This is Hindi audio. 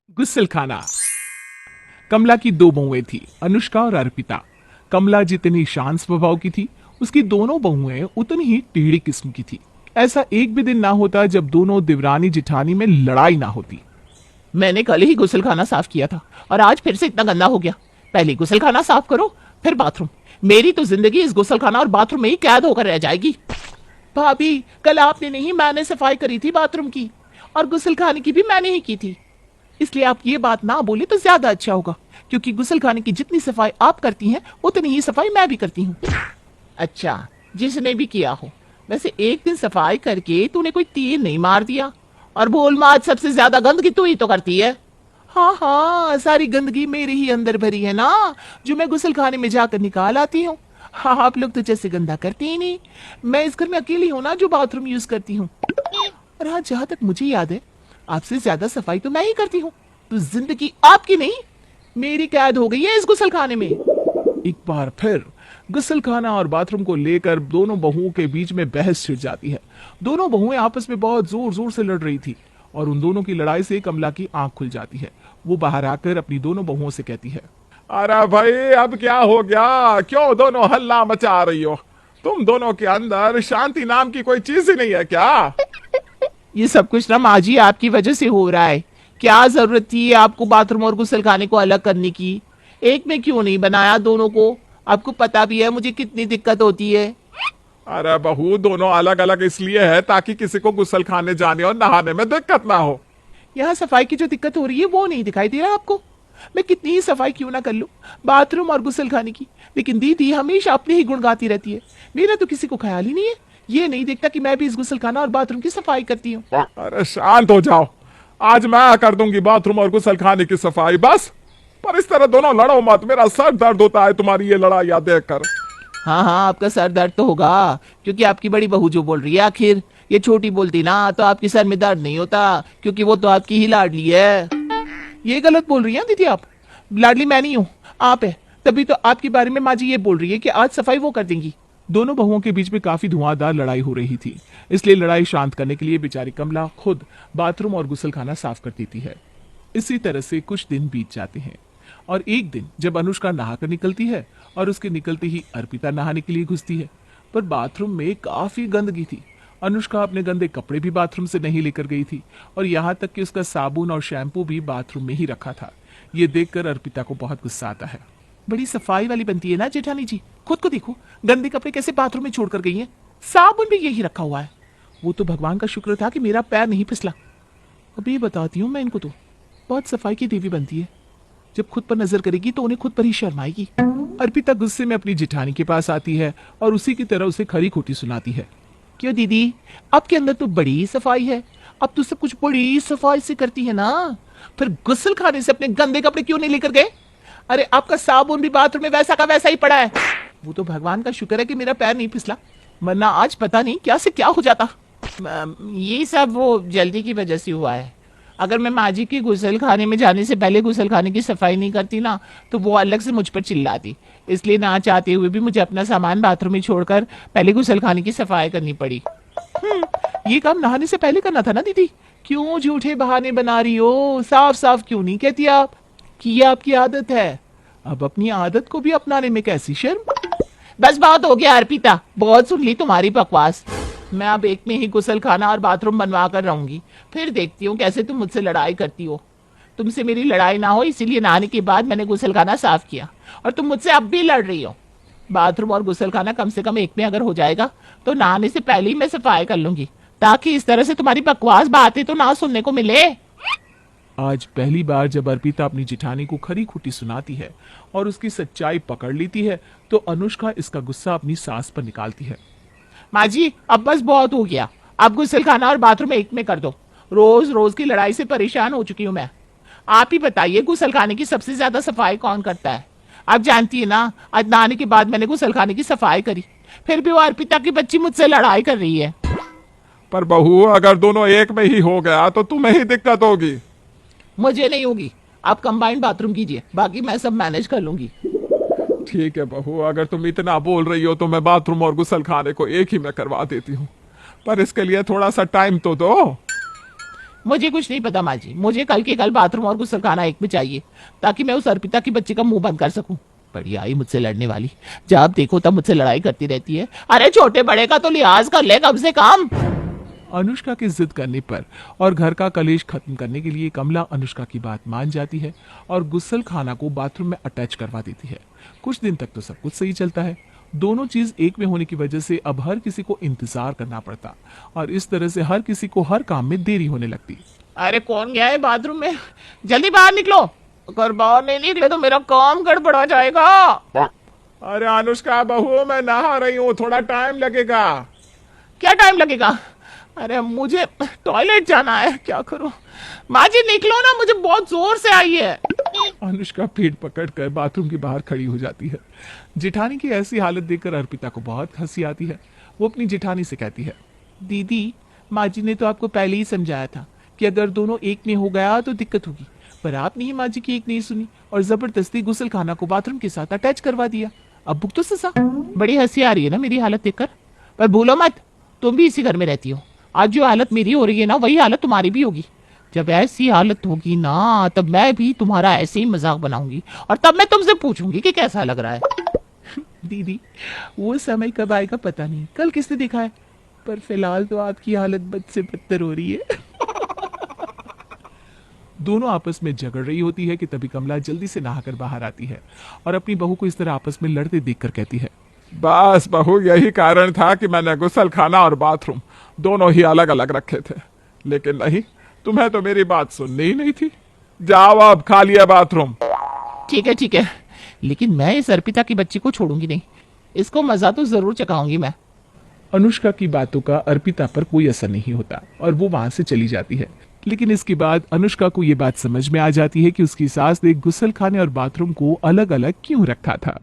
गुस्सलखाना। कमला की दो बहुएं थी, अनुष्का और अर्पिता। कमला जितनी शांत स्वभाव की थी, उसकी दोनों बहुएं उतनी ही टेढ़ी किस्म की थी। ऐसा एक भी दिन ना होता जब दोनों देवरानी जिठानी में लड़ाई ना होती। मैंने कल ही गुसलखाना साफ किया था और आज फिर से इतना गंदा हो गया। पहले गुसलखाना साफ करो, फिर बाथरूम। मेरी तो जिंदगी इस गुसलखाना और बाथरूम में ही कैद होकर रह जाएगी। भाभी, कल आपने नहीं, मैंने सफाई करी थी बाथरूम की, और गुसलखाने की भी मैंने ही की थी। इसलिए आप ये बात ना बोले तो ज्यादा अच्छा होगा, क्योंकि गुसलखाने की जितनी सफाई आप करती हैं उतनी ही सफाई मैं भी करती हूँ। अच्छा, जिसने भी किया हो। वैसे एक दिन सफाई करके तूने कोई तीर नहीं मार दिया, और बोल माँ, आज सबसे ज्यादा गंदगी तू ही तो करती है। हाँ हाँ, सारी गंदगी मेरे ही अंदर भरी है ना, जो मैं गुसलखाने में जाकर निकाल आती हूँ। हाँ, आप लोग तो जैसे गंदा करते ही नहीं। मैं इस घर में अकेली हूँ ना जो बाथरूम यूज करती हूँ। और हाँ, जहां तक मुझे याद है, आपसे ज्यादा सफाई तो मैं ही करती हूँ। तो जिंदगी आपकी नहीं, मेरी कैद हो गई है इस गुसलखाने में। एक बार फिर गुस्सलखाना और बाथरूम को लेकर दोनों बहुओं के बीच में बहस छिड़ जाती है। दोनों बहुएं आपस में बहुत जोर जोर से लड़ रही थी, और उन दोनों की लड़ाई से कमला की आंख खुल जाती है। वो बाहर आकर अपनी दोनों बहुओं से कहती है, अरे भाई, अब क्या हो गया? क्यों दोनों हल्ला मचा रही हो? तुम दोनों के अंदर शांति नाम की कोई चीज ही नहीं है क्या? ये सब कुछ ना माँ जी आपकी वजह से हो रहा है। क्या जरूरत थी आपको बाथरूम और गुसलखाने को अलग करने की? एक में क्यों नहीं बनाया दोनों को? आपको पता भी है मुझे कितनी दिक्कत होती है। अरे बहू, दोनों अलग अलग इसलिए है ताकि किसी को गुसल खाने जाने और नहाने में दिक्कत ना हो। यहाँ सफाई की जो दिक्कत हो रही है वो नहीं दिखाई दे रहा आपको? मैं कितनी ही सफाई क्यों ना कर लूं, बाथरूम और गुसलखाने की, लेकिन दीदी हमेशा अपने ही गुण गाती रहती है। मेरा तो किसी को ख्याल ही नहीं है, ये नहीं देखता कि मैं भी इस गुसलखाना और बाथरूम की सफाई करती हूँ। अरे शांत हो जाओ, आज मैं कर दूंगी बाथरूम और गुसल खाने की सफाई, बस। पर इस तरह दोनों लड़ो मत, मेरा सर दर्द होता है तुम्हारी ये लड़ाइयाँ देख कर। हाँ हाँ, आपका सर दर्द तो होगा, क्योंकि आपकी बड़ी बहू जो बोल रही है। आखिर ये छोटी बोलती ना तो आपके सर में दर्द नहीं होता, क्योंकि वो तो आपकी ही लाडली है। ये गलत बोल रही हैं दीदी आप। लाडली मैं नहीं हूँ, आप है। तभी तो आपके बारे में माँ जी ये बोल रही है कि आज सफाई वो कर देंगी। दोनों बहुओं के बीच में काफी धुआंधार लड़ाई हो रही थी, इसलिए लड़ाई शांत करने के लिए बेचारी कमला खुद बाथरूम और गुसलखाना साफ कर देती है। इसी तरह से कुछ दिन बीत जाते हैं, और एक दिन जब अनुष्का नहाकर निकलती है और उसके निकलते ही अर्पिता नहाने के लिए घुसती है, पर बाथरूम में काफी गंदगी थी। अनुष्का अपने गंदे कपड़े भी बाथरूम से नहीं लेकर गई थी, और यहाँ तक कि उसका साबुन और शैम्पू भी बाथरूम में ही रखा था। ये देखकर अर्पिता को बहुत गुस्सा आता है। बड़ी सफाई वाली बनती है ना जेठानी जी, खुद को देखो, गंदे कपड़े कैसे बाथरूम में छोड़कर गई हैं। साबुन भी यही रखा हुआ है। वो तो भगवान का शुक्र था कि मेरा पैर नहीं फिसला। अभी बताती हूँ मैं इनको, तो बहुत सफाई की देवी बनती है। जब खुद पर नजर करेगी तो उन्हें खुद पर ही शर्म आएगी। अर्पिता गुस्से में अपनी जिठानी के पास आती है और उसी की तरह उसे खरी खोटी सुनाती है। क्यों दीदी, आपके अंदर तो बड़ी सफाई है, अब तो सब कुछ बड़ी सफाई से करती है ना, फिर गुस्ल खाने से अपने गंदे कपड़े क्यों नहीं लेकर गए? अरे आपका साबुन भी बाथरूम में वैसा का वैसा ही पड़ा है। वो तो भगवान का शुक्र है कि मेरा पैर नहीं फिसला, वरना आज पता नहीं क्या से क्या हो जाता। ये सब वो जल्दी की वजह से हुआ है। अगर मैं माँ जी की गुसल खाने में जाने से पहले गुसल खाने की सफाई नहीं करती ना, तो वो अलग से मुझ पर चिल्लाती। इसलिए ना चाहते हुए भी मुझे अपना सामान बाथरूम में छोड़कर पहले गुसल खाने की सफाई करनी पड़ी। ये काम नहाने से पहले करना था ना दीदी। क्यों झूठे बहाने बना रही हो? साफ साफ क्यों नहीं कहती आप कि ये आपकी आदत है? अब अपनी आदत को भी अपनाने में कैसी शर्म। बस बहुत हो गया अर्पिता, बहुत सुन ली तुम्हारी बकवास। मैं अब एक में ही गुसल खाना और बाथरूम बनवा कर रहूंगी, फिर देखती हूँ कैसे तुम मुझसे लड़ाई करती हो। तुमसे मेरी लड़ाई ना हो इसीलिए नहाने के बाद मैंने गुसल खाना साफ किया, और तुम मुझसे अब भी लड़ रही हो। बाथरूम और गुसल खाना कम से कम एक में अगर हो जाएगा तो नहाने से पहले ही मैं सफाई कर लूंगी, ताकि इस तरह से तुम्हारी बकवास बातें तो ना सुनने को मिले। आज पहली बार जब अर्पिता अपनी जिठानी को खरी खोटी सुनाती है और उसकी सच्चाई पकड़ लेती है, तो अनुष्का इसका गुस्सा अपनी सास पर निकालती है। माँ जी, अब बस बहुत हो गया, अब गुसल खाना और बाथरूम एक में कर दो। रोज रोज की लड़ाई से परेशान हो चुकी हूँ मैं। आप ही बताइए, गुसल खाने की सबसे ज्यादा सफाई कौन करता है? आप जानती है ना, आज नहाने के बाद मैंने गुसल खाने की सफाई करी, फिर भी वो अर्पिता की बच्ची मुझसे लड़ाई कर रही है। पर बहू, अगर दोनों एक में ही हो गया तो तुम्हें ही दिक्कत होगी। मुझे नहीं होगी, आप कंबाइंड बाथरूम कीजिए, बाकी मैं सब मैनेज कर लूंगी। ठीक है बहू, अगर तुम इतना बोल रही हो तो मैं बाथरूम और गुसल खाने को एक ही में करवा देती हूँ, पर इसके लिए थोड़ा सा टाइम तो दो। मुझे कुछ नहीं पता माँ जी, मुझे कल के कल बाथरूम और गुसलखाना एक में चाहिए, ताकि मैं उस अर्पिता की बच्ची का मुंह बंद कर सकूं। बड़ी आई मुझसे लड़ने वाली, जब देखो तब मुझसे लड़ाई करती रहती है। अरे छोटे बड़े का तो लिहाज कर ले कम से कम। अनुष्का की जिद करने पर और घर का कलेश खत्म करने के लिए कमला अनुष्का की बात मान जाती है और गुस्सल खाना को बाथरूम में अटैच करवा देती है। कुछ दिन तक तो सब कुछ सही चलता है। दोनों चीज एक में होने की वजह से अब हर किसी को इंतजार करना पड़ता और इस तरह से हर किसी को हर काम में देरी होने लगती। अरे कौन गया है बाथरूम में, जल्दी बाहर निकलो, अगर बाहर नहीं निकले तो मेरा काम गड़बड़ा जाएगा। अरे अनुष्का बहू, मैं नहा रही हूँ, थोड़ा टाइम लगेगा। क्या टाइम लगेगा? अरे मुझे टॉयलेट जाना है, क्या करूं? माँ जी निकलो ना, मुझे बहुत जोर से आई है। अनुष्का पेट पकड़कर बाथरूम के बाहर खड़ी हो जाती है। जेठानी की ऐसी हालत देखकर अर्पिता को बहुत हंसी आती है। वो अपनी जेठानी से कहती है, दीदी, माँ जी ने तो आपको पहले ही समझाया था कि अगर दोनों एक में हो गया तो दिक्कत होगी, पर आपने ही माँ जी की एक नहीं सुनी और जबरदस्ती गुसलखाना को बाथरूम के साथ अटैच करवा दिया। अब भुगतो तो सजा। बड़ी हंसी आ रही है ना मेरी हालत देखकर, पर भूलो मत, तुम भी इसी घर में रहती हो। आज जो हालत मेरी हो रही है ना, वही हालत तुम्हारी भी होगी। जब ऐसी हालत होगी ना, तब मैं भी तुम्हारा ऐसे ही मजाक बनाऊंगी और तब मैं तुमसे पूछूंगी कि कैसा लग रहा है। दीदी, वो समय कब आएगा पता नहीं, कल किसने देखा है, पर फिलहाल तो आपकी हालत बद से बदतर हो रही है। दोनों आपस में झगड़ रही होती है कि तभी कमला जल्दी से नहाकर बाहर आती है और अपनी बहू को इस तरह आपस में लड़ते देखकर कहती है, बस बहू, यही कारण था कि मैंने गुसलखाना और बाथरूम दोनों ही अलग अलग रखे थे, लेकिन नहीं, तुम्हें तो मेरी बात सुननी ही नहीं थी। जाओ अब, खा लिया बाथरूम। ठीक है, लेकिन मैं इस अर्पिता की बच्ची को छोड़ूंगी नहीं, इसको मजा तो जरूर चखाऊंगी मैं। अनुष्का की बातों का अर्पिता पर कोई असर नहीं होता और वो वहां से चली जाती है। लेकिन इसके बाद अनुष्का को ये बात समझ में आ जाती है कि उसकी सास ने गुसलखाने और बाथरूम को अलग अलग क्यों रखा था।